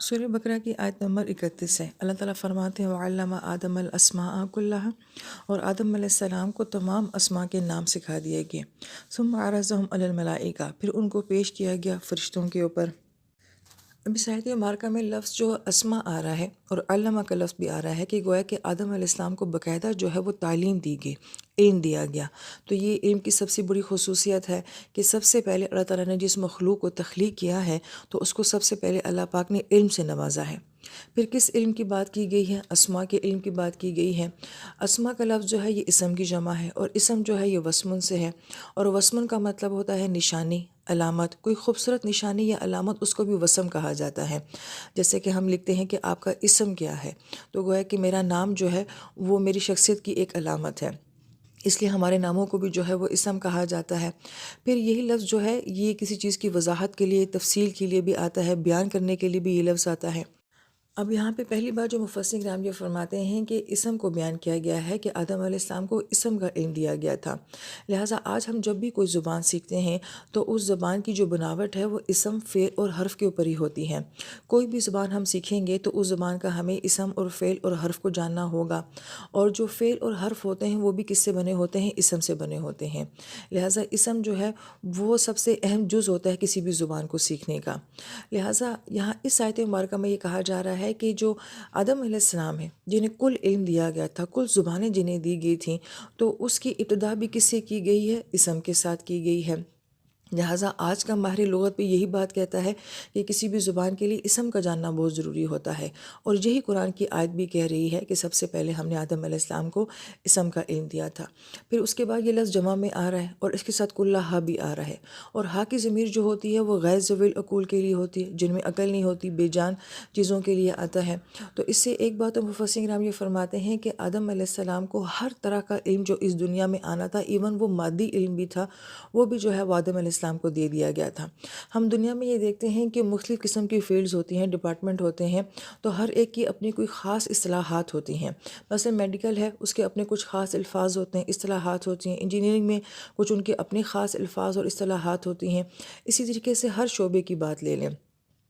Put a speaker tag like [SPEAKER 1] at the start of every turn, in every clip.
[SPEAKER 1] سورہ بقرہ کی آیت نمبر 31 ہے۔ اللہ تعالیٰ فرماتے ہیں وَعَلَّمَ آدَمَ الْأَسْمَاءَ كُلَّهَا، اور آدم علیہ السلام کو تمام اسماء کے نام سکھا دیے گئے۔ ثُمَّ عَرَضَهُمْ عَلَى الْمَلَائِكَةِ، پھر ان کو پیش کیا گیا فرشتوں کے اوپر۔ اب اس آیت مبارکہ میں لفظ جو اسما آ رہا ہے اور علامہ کا لفظ بھی آ رہا ہے کہ گویا کہ آدم علیہ السلام کو باقاعدہ جو ہے وہ تعلیم دی گئی، علم دیا گیا۔ تو یہ علم کی سب سے بڑی خصوصیت ہے کہ سب سے پہلے اللہ تعالیٰ نے جس مخلوق کو تخلیق کیا ہے تو اس کو سب سے پہلے اللہ پاک نے علم سے نوازا ہے۔ پھر کس علم کی بات کی گئی ہے؟ اسما کے علم کی بات کی گئی ہے۔ اسما کا لفظ جو ہے یہ اسم کی جمع ہے، اور اسم جو ہے یہ وسمن سے ہے، اور وسمن کا مطلب ہوتا ہے نشانی، علامت۔ کوئی خوبصورت نشانی یا علامت اس کو بھی وسم کہا جاتا ہے۔ جیسے کہ ہم لکھتے ہیں کہ آپ کا اسم کیا ہے، تو گویا کہ میرا نام جو ہے وہ میری شخصیت کی ایک علامت ہے، اس لیے ہمارے ناموں کو بھی جو ہے وہ اسم کہا جاتا ہے۔ پھر یہی لفظ جو ہے یہ کسی چیز کی وضاحت کے لیے، تفصیل کے لیے بھی آتا ہے، بیان کرنے کے لیے بھی یہ لفظ آتا ہے۔ اب یہاں پہ پہلی بات جو مفسرین کرام یہ فرماتے ہیں کہ اسم کو بیان کیا گیا ہے کہ آدم علیہ السلام کو اسم کا علم دیا گیا تھا، لہٰذا آج ہم جب بھی کوئی زبان سیکھتے ہیں تو اس زبان کی جو بناوٹ ہے وہ اسم، فعل اور حرف کے اوپر ہی ہوتی ہے۔ کوئی بھی زبان ہم سیکھیں گے تو اس زبان کا ہمیں اسم اور فعل اور حرف کو جاننا ہوگا، اور جو فعل اور حرف ہوتے ہیں وہ بھی کس سے بنے ہوتے ہیں؟ اسم سے بنے ہوتے ہیں۔ لہٰذا اسم جو ہے وہ سب سے اہم جز ہوتا ہے کسی بھی زبان کو سیکھنے کا۔ لہٰذا یہاں اس آیت مبارکہ میں یہ کہا جا رہا ہے کہ جو آدم علیہ السلام ہے جنہیں کل علم دیا گیا تھا، کل زبانیں جنہیں دی گئی تھیں، تو اس کی ابتدا بھی کس سے کی گئی ہے؟ اسم کے ساتھ کی گئی ہے۔ لہٰذا آج کا ماہر لغت بھی یہی بات کہتا ہے کہ کسی بھی زبان کے لیے اسم کا جاننا بہت ضروری ہوتا ہے، اور یہی قرآن کی آیت بھی کہہ رہی ہے کہ سب سے پہلے ہم نے آدم علیہ السلام کو اسم کا علم دیا تھا۔ پھر اس کے بعد یہ لفظ جمع میں آ رہا ہے، اور اس کے ساتھ کلھا بھی آ رہا ہے، اور ہا کی ضمیر جو ہوتی ہے وہ غیر ذوی العقول کے لیے ہوتی ہے، جن میں عقل نہیں ہوتی، بے جان چیزوں کے لیے آتا ہے۔ تو اس سے ایک بات مفسرین کرام یہ فرماتے ہیں کہ آدم علیہ السلام کو ہر طرح کا علم جو اس دنیا میں آنا تھا، ایون وہ مادی علم بھی تھا، وہ بھی جو ہے وہ آدم علیہ السلام کو دے دیا گیا تھا۔ ہم دنیا میں یہ دیکھتے ہیں کہ مختلف قسم کی فیلڈز ہوتی ہیں، ڈپارٹمنٹ ہوتے ہیں، تو ہر ایک کی اپنی کوئی خاص اصطلاحات ہوتی ہیں۔ مثلا میڈیکل ہے، اس کے اپنے کچھ خاص الفاظ ہوتے ہیں، اصطلاحات ہوتی ہیں۔ انجینئرنگ میں کچھ ان کے اپنے خاص الفاظ اور اصطلاحات ہوتی ہیں۔ اسی طریقے سے ہر شعبے کی بات لے لیں،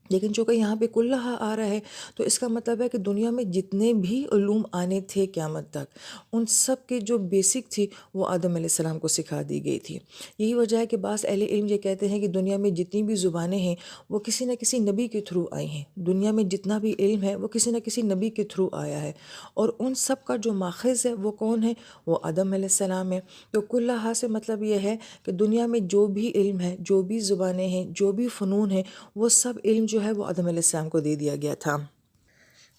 [SPEAKER 1] لیکن چونکہ یہاں پہ کلھا آ رہا ہے تو اس کا مطلب ہے کہ دنیا میں جتنے بھی علوم آنے تھے قیامت تک، ان سب کے جو بیسک تھی وہ آدم علیہ السلام کو سکھا دی گئی تھی۔ یہی وجہ ہے کہ بعض اہل علم یہ کہتے ہیں کہ دنیا میں جتنی بھی زبانیں ہیں وہ کسی نہ کسی نبی کے تھرو آئی ہیں۔ دنیا میں جتنا بھی علم ہے وہ کسی نہ کسی نبی کے تھرو آیا ہے، اور ان سب کا جو ماخذ ہے وہ کون ہے؟ وہ آدم علیہ السلام ہے۔ تو کلھا سے مطلب یہ ہے کہ دنیا میں جو بھی علم ہے، جو بھی زبانیں ہیں، جو بھی فنون ہیں، وہ سب علم جو ہے وہ آدم علیہ السلام کو دے دیا گیا تھا۔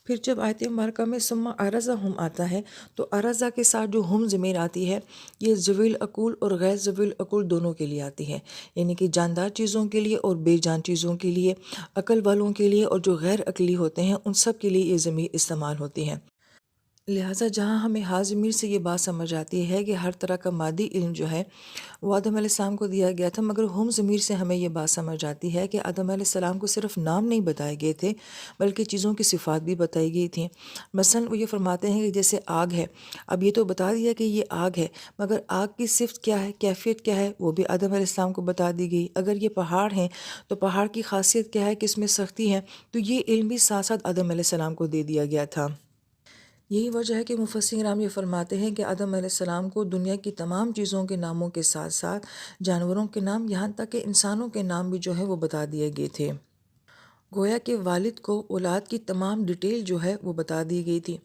[SPEAKER 1] پھر جب آیت مبارکہ میں ثم عرضہم آتا ہے تو عرضہ کے ساتھ جو ہم ضمیر آتی ہے یہ ذوی العقول اور غیر ذوی العقول دونوں کے لیے آتی ہے، یعنی کہ جاندار چیزوں کے لیے اور بے جان چیزوں کے لیے، عقل والوں کے لیے اور جو غیر عقلی ہوتے ہیں ان سب کے لیے یہ ضمیر استعمال ہوتی ہے۔ لہٰذا جہاں ہمیں ہا ضمیر سے یہ بات سمجھ آتی ہے کہ ہر طرح کا مادی علم جو ہے وہ آدم علیہ السلام کو دیا گیا تھا، مگر ہم ضمیر سے ہمیں یہ بات سمجھ آتی ہے کہ آدم علیہ السلام کو صرف نام نہیں بتائے گئے تھے بلکہ چیزوں کی صفات بھی بتائی گئی تھیں۔ مثلا وہ یہ فرماتے ہیں کہ جیسے آگ ہے، اب یہ تو بتا دیا کہ یہ آگ ہے، مگر آگ کی صفت کیا ہے، کیفیت کیا ہے، وہ بھی آدم علیہ السلام کو بتا دی گئی۔ اگر یہ پہاڑ ہیں تو پہاڑ کی خاصیت کیا ہے، کس میں سختی ہے، تو یہ علم بھی ساتھ ساتھ آدم علیہ السلام کو دے دیا گیا تھا۔ یہی وجہ ہے کہ مفسرین کرام یہ فرماتے ہیں کہ آدم علیہ السلام کو دنیا کی تمام چیزوں کے ناموں کے ساتھ ساتھ جانوروں کے نام، یہاں تک کہ انسانوں کے نام بھی جو ہے وہ بتا دیے گئے تھے۔ گویا کہ والد کو اولاد کی تمام ڈیٹیل جو ہے وہ بتا دی گئی تھی۔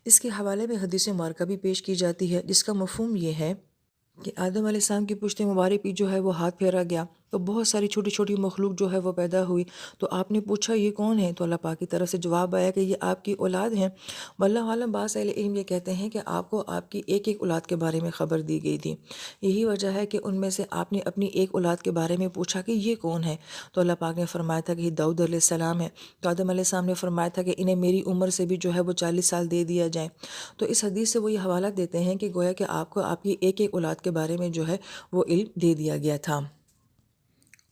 [SPEAKER 1] اس کے حوالے میں حدیث مبارکہ بھی پیش کی جاتی ہے جس کا مفہوم یہ ہے کہ آدم علیہ السلام کی پشت مبارک پہ جو ہے وہ ہاتھ پھیرا گیا تو بہت ساری چھوٹی چھوٹی مخلوق جو ہے وہ پیدا ہوئی، تو آپ نے پوچھا یہ کون ہے، تو اللہ پاک کی طرف سے جواب آیا کہ یہ آپ کی اولاد ہیں۔ واللہ عالم، بعض اہل علم یہ کہتے ہیں کہ آپ کو آپ کی ایک ایک اولاد کے بارے میں خبر دی گئی تھی، یہی وجہ ہے کہ ان میں سے آپ نے اپنی ایک اولاد کے بارے میں پوچھا کہ یہ کون ہے، تو اللہ پاک نے فرمایا تھا کہ یہ داؤد علیہ السلام ہے، تو آدم علیہ السلام نے فرمایا تھا کہ انہیں میری عمر سے بھی جو ہے وہ 40 سال دے دیا جائے۔ تو اس حدیث سے وہ یہ حوالہ دیتے ہیں کہ گویا کہ آپ کو آپ کی ایک ایک اولاد کے بارے میں جو ہے وہ علم دے دیا گیا تھا،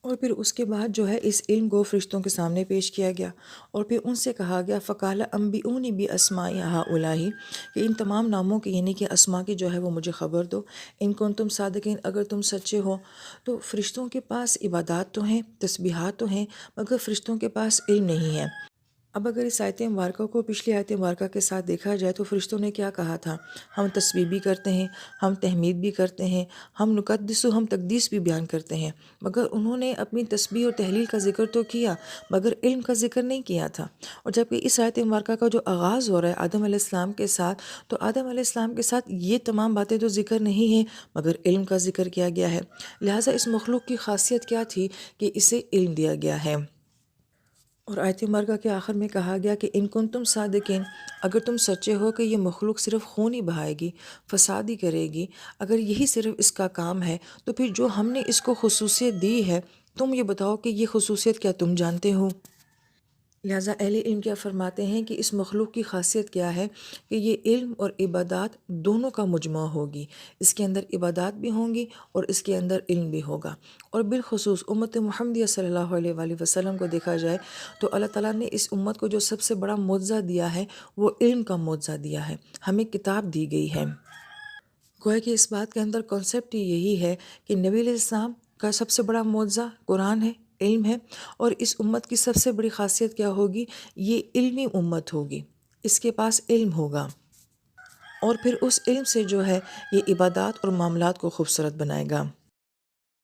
[SPEAKER 1] اور پھر اس کے بعد جو ہے اس علم کو فرشتوں کے سامنے پیش کیا گیا، اور پھر ان سے کہا گیا فقال انبئونی باسماء ہؤلاء، کہ ان تمام ناموں کی یعنی کہ اسماء کی جو ہے وہ مجھے خبر دو، ان کنتم صادقین، اگر تم سچے ہو۔ تو فرشتوں کے پاس عبادات تو ہیں، تسبیحات تو ہیں، مگر فرشتوں کے پاس علم نہیں ہے۔ اب اگر اس آیت مبارکہ کو پچھلی آیت مبارکہ کے ساتھ دیکھا جائے تو فرشتوں نے کیا کہا تھا؟ ہم تسبیح بھی کرتے ہیں، ہم تحمید بھی کرتے ہیں، ہم نقدس و ہم تقدیس بھی بیان کرتے ہیں، مگر انہوں نے اپنی تسبیح اور تحلیل کا ذکر تو کیا مگر علم کا ذکر نہیں کیا تھا۔ اور جبکہ اس آیت مبارکہ کا جو آغاز ہو رہا ہے آدم علیہ السلام کے ساتھ، تو آدم علیہ السلام کے ساتھ یہ تمام باتیں تو ذکر نہیں ہیں مگر علم کا ذکر کیا گیا ہے۔ لہٰذا اس مخلوق کی خاصیت کیا تھی کہ اسے علم دیا گیا ہے۔ اور آیت مبارکہ کے آخر میں کہا گیا کہ ان کنتم صادقین، اگر تم سچے ہو کہ یہ مخلوق صرف خون ہی بہائے گی، فساد ہی کرے گی، اگر یہی صرف اس کا کام ہے تو پھر جو ہم نے اس کو خصوصیت دی ہے تم یہ بتاؤ کہ یہ خصوصیت کیا تم جانتے ہو؟ لہٰذا اہل علم کیا فرماتے ہیں کہ اس مخلوق کی خاصیت کیا ہے کہ یہ علم اور عبادات دونوں کا مجموعہ ہوگی، اس کے اندر عبادات بھی ہوں گی اور اس کے اندر علم بھی ہوگا۔ اور بالخصوص امت محمدیہ صلی اللہ علیہ وآلہ وسلم کو دیکھا جائے تو اللہ تعالیٰ نے اس امت کو جو سب سے بڑا معجزہ دیا ہے وہ علم کا معجزہ دیا ہے، ہمیں کتاب دی گئی ہے۔ گویا کہ اس بات کے اندر کانسیپٹ یہی ہے کہ نبی علیہ السلام کا سب سے بڑا معجزہ قرآن ہے، علم ہے، اور اس امت کی سب سے بڑی خاصیت کیا ہوگی؟ یہ علمی امت ہوگی، اس کے پاس علم ہوگا، اور پھر اس علم سے جو ہے یہ عبادات اور معاملات کو خوبصورت بنائے گا۔